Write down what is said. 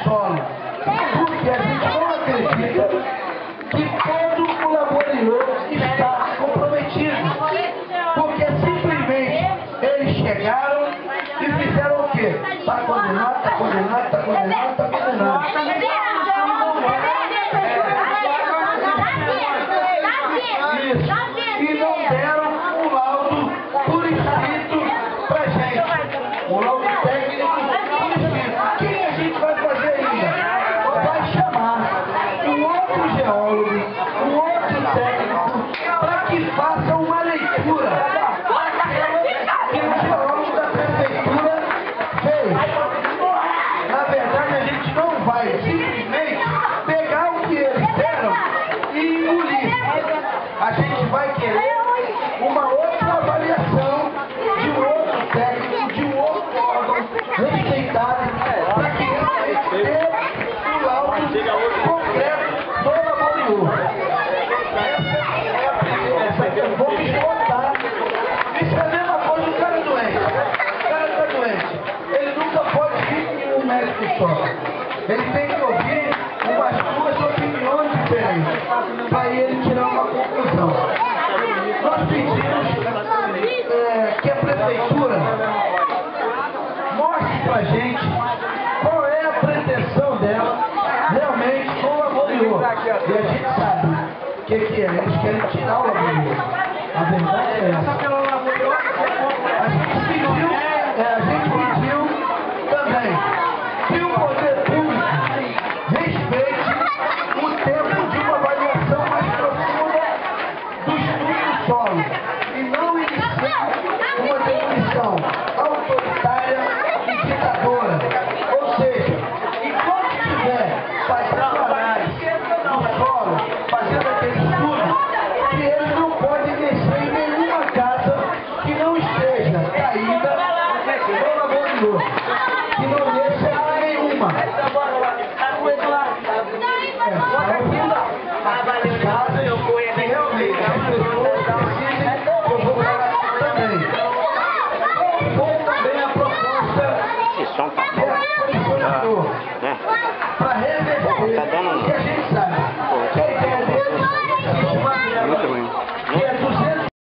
solo. Porque a gente não acredita que todo colaborador está comprometido. Porque simplesmente eles chegaram e fizeram o quê? Está condenado, está condenado, está condenado, está condenado. E não deram um laudo por escrito pra gente. Um laudo técnico por escrito. O que a gente vai fazer ainda? Vai chamar um outro geólogo, um outro técnico, para que faça uma leitura que o geólogo da prefeitura fez. Na verdade, a gente não vai simplesmente pegar o que eles deram e engolir. A gente vai querer uma outra avaliação de um outro técnico, de um outro órgão respeitado, para que realmente dê o laudo concreto do laboratório. Essa é a primeira, eu vou me esgotar. Isso é a mesma coisa do cara doente. O cara está doente. Ele nunca pode vir em um médico só. Ele tem que ouvir umas duas opiniões diferentes, para ele tirar uma conclusão. Nós pedimos que a prefeitura mostre para a gente qual é a pretensão dela realmente com o laboratório. E a gente sabe o que é. Eles querem tirar o laboratório. A verdade é essa. A gente pediu também que o poder público respeite o tempo de uma avaliação mais profunda do estudo do solo e não inicie uma definição autoritária e ditadora. Ou seja, enquanto tiver fazendo análise do solo, fazendo aquele estudo, que eles não podem mexer em nenhuma casa que não esteja caída no laboratório, que não mexa nenhuma. Realmente as pessoas precisam, eu vou falar também. Foi também a proposta do comissionador.